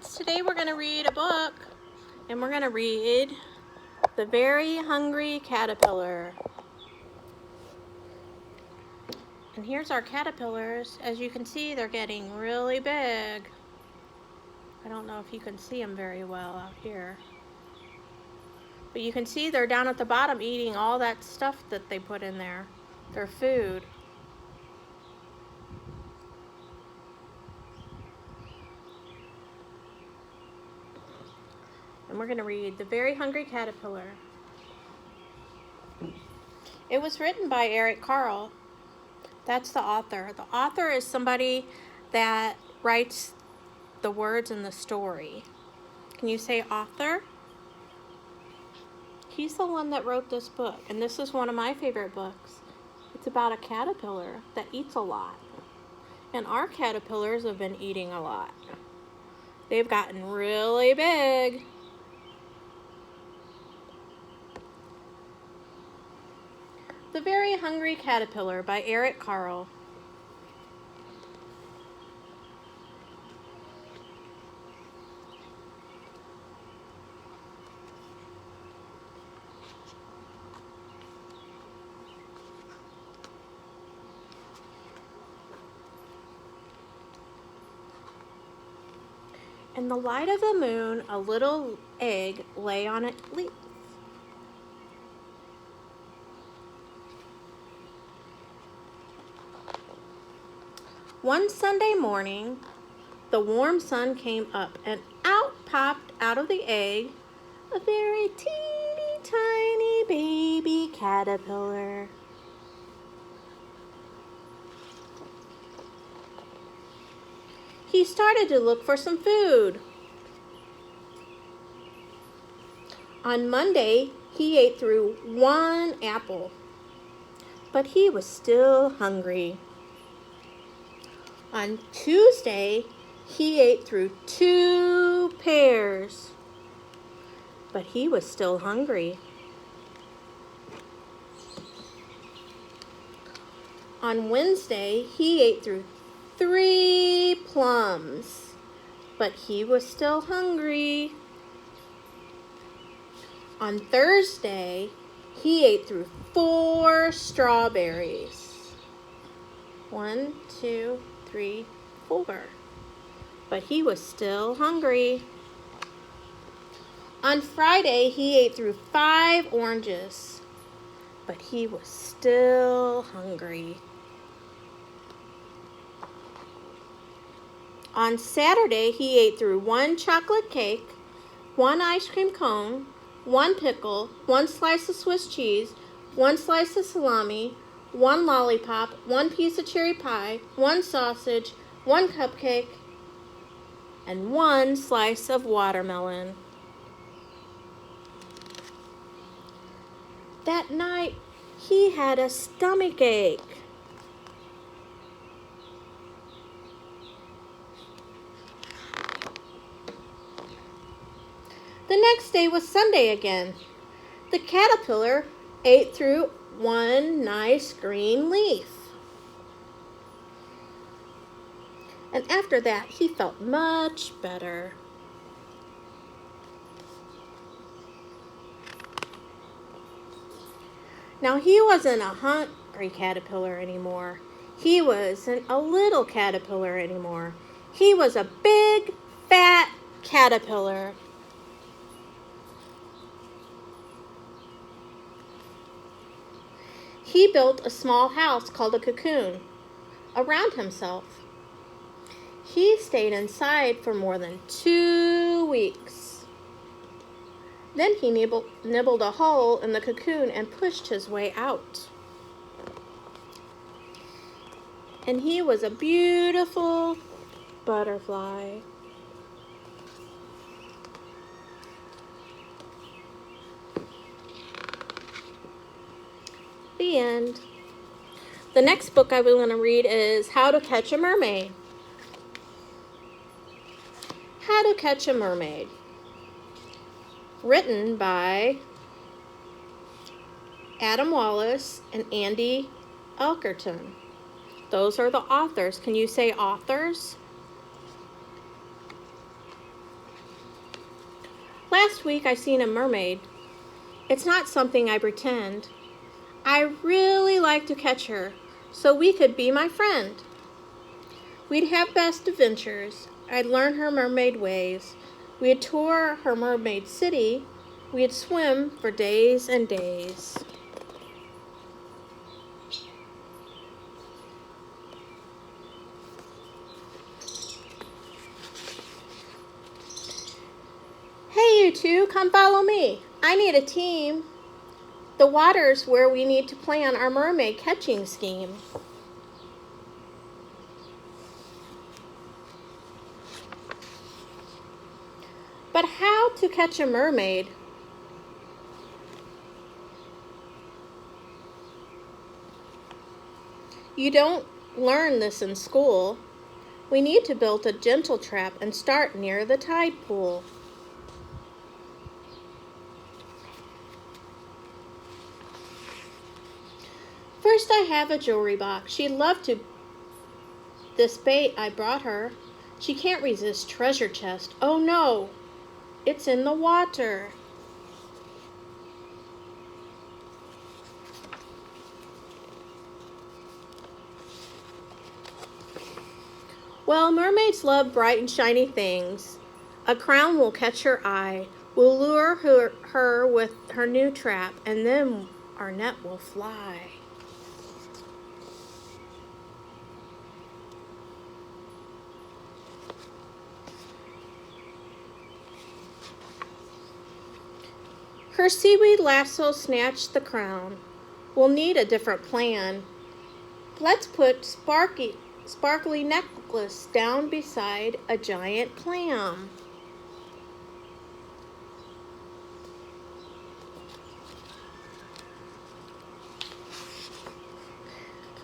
kids, today we're going to read a book, and we're going to read The Very Hungry Caterpillar. And here's our caterpillars. As you can see, they're getting really big. I don't know if you can see them very well out here. But you can see they're down at the bottom eating all that stuff that they put in there, their food. And we're going to read The Very Hungry Caterpillar. It was written by Eric Carle. That's the author. The author is somebody that writes the words in the story. Can you say author? He's the one that wrote this book, and this is one of my favorite books. It's about a caterpillar that eats a lot. And our caterpillars have been eating a lot. They've gotten really big. The Very Hungry Caterpillar by Eric Carle. In the light of the moon, a little egg lay on its leaf. One Sunday morning, the warm sun came up, and out popped out of the egg a very teeny tiny baby caterpillar. He started to look for some food. On Monday, he ate through one apple, but he was still hungry. On Tuesday, he ate through 2 pears, but he was still hungry. On Wednesday, he ate through 3 plums, but he was still hungry. On Thursday, he ate through 4 strawberries. 1, 2, 3, 4. But he was still hungry. On Friday, he ate through 5 oranges, but he was still hungry. On Saturday, he ate through 1 chocolate cake, 1 ice cream cone, 1 pickle, 1 slice of Swiss cheese, 1 slice of salami, 1 lollipop, 1 piece of cherry pie, 1 sausage, 1 cupcake, and 1 slice of watermelon. That night, he had a stomach ache. The next day was Sunday again. The caterpillar ate through 1 nice green leaf. And after that, he felt much better. Now, he wasn't a hungry caterpillar anymore. He wasn't a little caterpillar anymore. He was a big, fat caterpillar. He built a small house called a cocoon around himself. He stayed inside for more than 2 weeks. Then he nibbled a hole in the cocoon and pushed his way out. And he was a beautiful butterfly. The end. The next book I was going to read is How to Catch a Mermaid. How to Catch a Mermaid. Written by Adam Wallace and Andy Elkerton. Those are the authors. Can you say authors? Last week I seen a mermaid. It's not something I pretend. I really like to catch her, so we could be my friend. We'd have best adventures. I'd learn her mermaid ways. We'd tour her mermaid city. We'd swim for days and days. Hey, you two, come follow me. I need a team. The water's where we need to plan our mermaid catching scheme. But how to catch a mermaid? You don't learn this in school. We need to build a gentle trap and start near the tide pool. First I have a jewelry box. She'd love this bait I brought her. She can't resist treasure chest. Oh no, it's in the water. Well, mermaids love bright and shiny things. A crown will catch her eye. We'll lure her with her new trap, and then our net will fly. Her seaweed lasso snatched the crown. We'll need a different plan. Let's put sparkly necklace down beside a giant clam.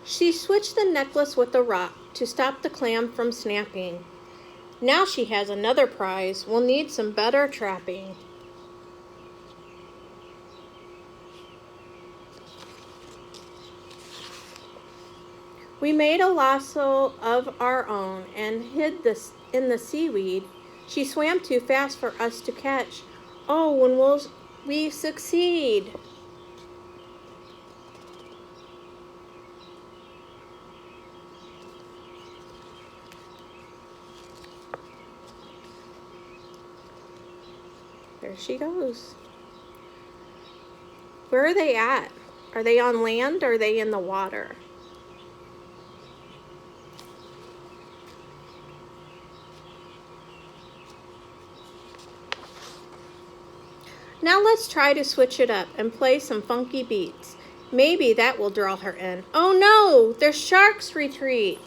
She switched the necklace with a rock to stop the clam from snapping. Now she has another prize. We'll need some better trapping. We made a lasso of our own and hid this in the seaweed. She swam too fast for us to catch. Oh, when will we succeed? There she goes. Where are they at? Are they on land or are they in the water? Now let's try to switch it up and play some funky beats. Maybe that will draw her in. Oh no, there's sharks retreat.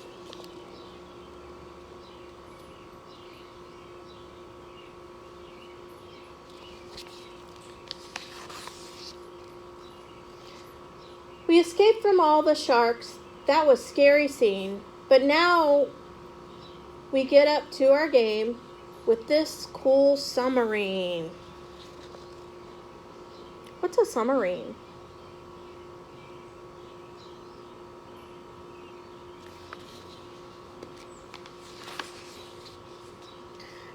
We escaped from all the sharks. That was scary scene. But now we get up to our game with this cool submarine. What's a submarine?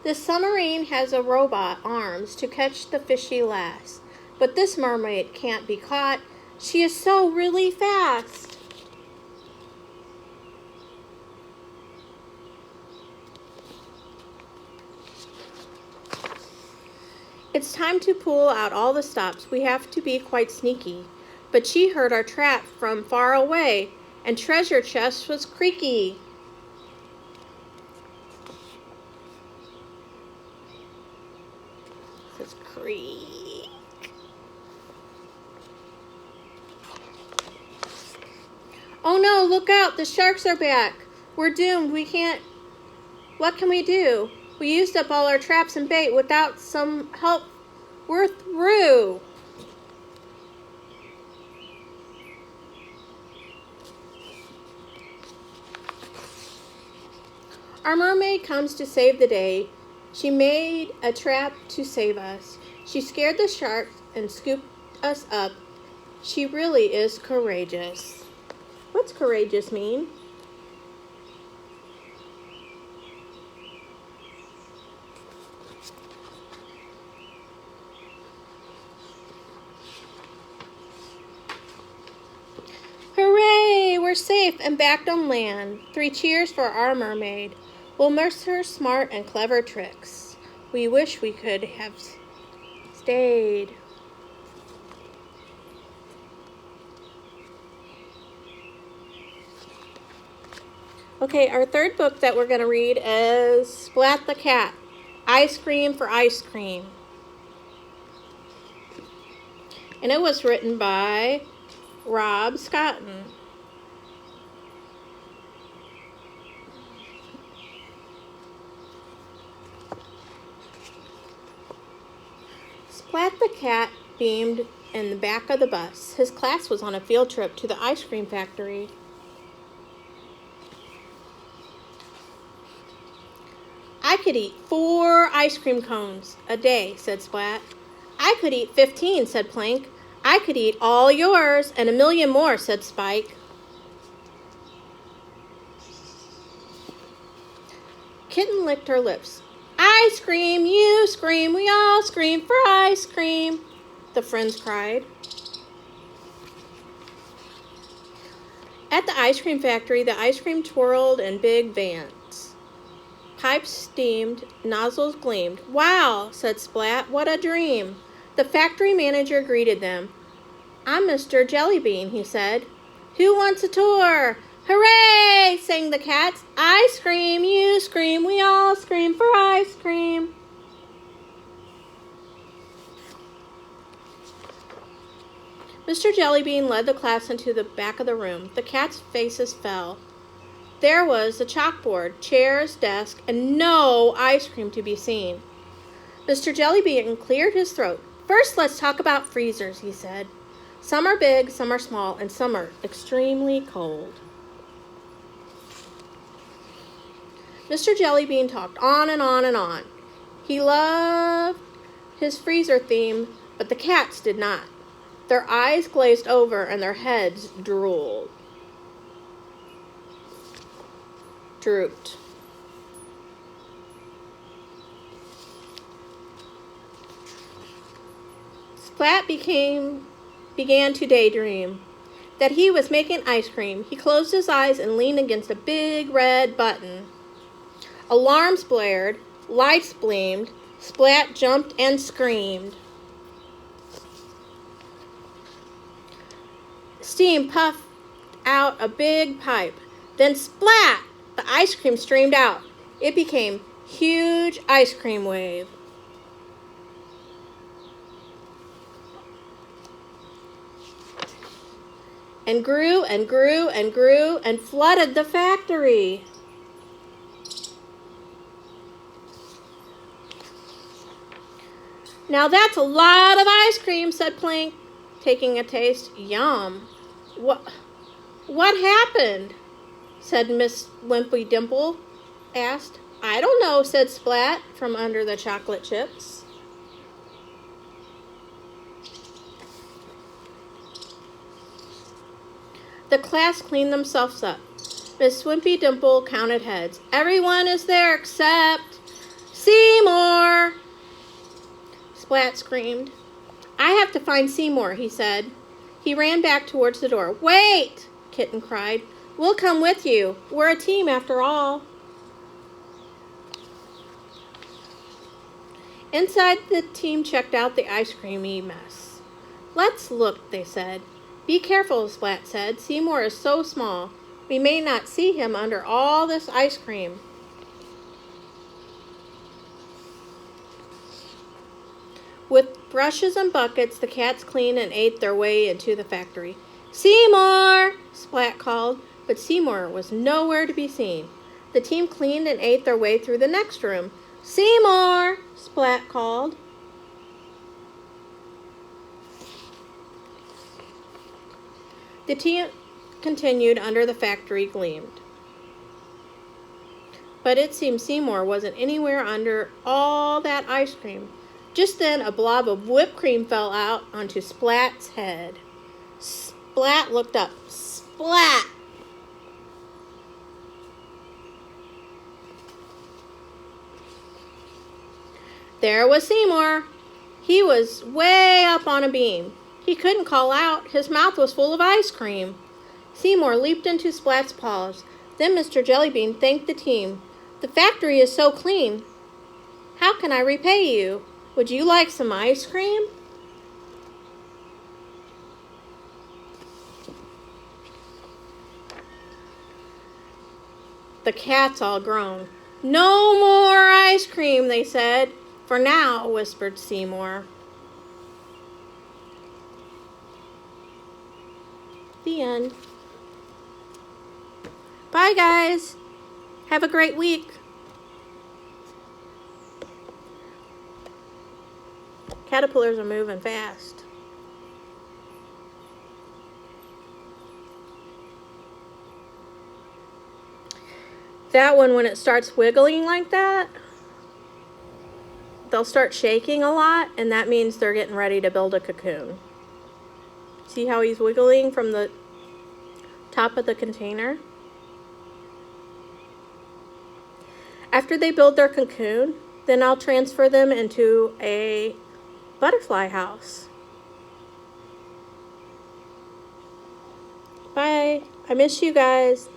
This submarine has a robot arms to catch the fishy lass. But this mermaid can't be caught. She is so really fast. It's time to pull out all the stops. We have to be quite sneaky. But she heard our trap from far away, and treasure chest was creaky. It says creak. Oh no, look out, the sharks are back. We're doomed, we can't. What can we do? We used up all our traps and bait. Without some help, we're through. Our mermaid comes to save the day. She made a trap to save us. She scared the sharks and scooped us up. She really is courageous. What's courageous mean? safe and back on land. 3 cheers for our mermaid. We'll miss her smart and clever tricks. We wish we could have stayed. Okay, our third book that we're going to read is Splat the Cat, Ice Cream for Ice Cream. And it was written by Rob Scotton. Splat the Cat beamed in the back of the bus. His class was on a field trip to the ice cream factory. I could eat 4 ice cream cones a day, said Splat. I could eat 15, said Plank. I could eat all yours and 1,000,000 more, said Spike. Kitten licked her lips. Ice cream, you scream, we all scream for ice cream, the friends cried. At the ice cream factory, the ice cream twirled in big vans. Pipes steamed, nozzles gleamed. Wow, said Splat, what a dream. The factory manager greeted them. I'm Mr. Jellybean, he said. Who wants a tour? Hooray, sang the cats. Ice cream, you scream, we all scream for ice cream. Mr. Jellybean led the class into the back of the room. The cats' faces fell. There was a chalkboard, chairs, desk, and no ice cream to be seen. Mr. Jellybean cleared his throat. First, let's talk about freezers, he said. Some are big, some are small, and some are extremely cold. Mr. Jellybean talked on and on and on. He loved his freezer theme, but the cats did not. Their eyes glazed over and their heads drooped. Splat began to daydream that he was making ice cream. He closed his eyes and leaned against a big red button. Alarms blared, lights gleamed, Splat jumped and screamed. Steam puffed out a big pipe. Then splat! The ice cream streamed out. It became a huge ice cream wave. And grew and grew and grew and flooded the factory. Now that's a lot of ice cream, said Plank, taking a taste. Yum. What happened? Said Miss Wimpy Dimple. Asked. I don't know, said Splat from under the chocolate chips. The class cleaned themselves up. Miss Wimpy Dimple counted heads. Everyone is there except Seymour. Splat screamed. I have to find Seymour, he said. He ran back towards the door. Wait, Kitten cried. We'll come with you. We're a team after all. Inside, the team checked out the ice creamy mess. Let's look, they said. Be careful, Splat said. Seymour is so small. We may not see him under all this ice cream. With brushes and buckets, the cats cleaned and ate their way into the factory. Seymour! Splat called, but Seymour was nowhere to be seen. The team cleaned and ate their way through the next room. Seymour! Splat called. The team continued under the factory gleamed. But it seemed Seymour wasn't anywhere under all that ice cream. Just then, a blob of whipped cream fell out onto Splat's head. Splat looked up. Splat! There was Seymour. He was way up on a beam. He couldn't call out. His mouth was full of ice cream. Seymour leaped into Splat's paws. Then Mr. Jellybean thanked the team. The factory is so clean. How can I repay you? Would you like some ice cream? The cats all groaned. No more ice cream, they said. For now, whispered Seymour. The end. Bye, guys. Have a great week. Caterpillars are moving fast. That one, when it starts wiggling like that, they'll start shaking a lot, and that means they're getting ready to build a cocoon. See how he's wiggling from the top of the container? After they build their cocoon, then I'll transfer them into a butterfly house. Bye. I miss you guys.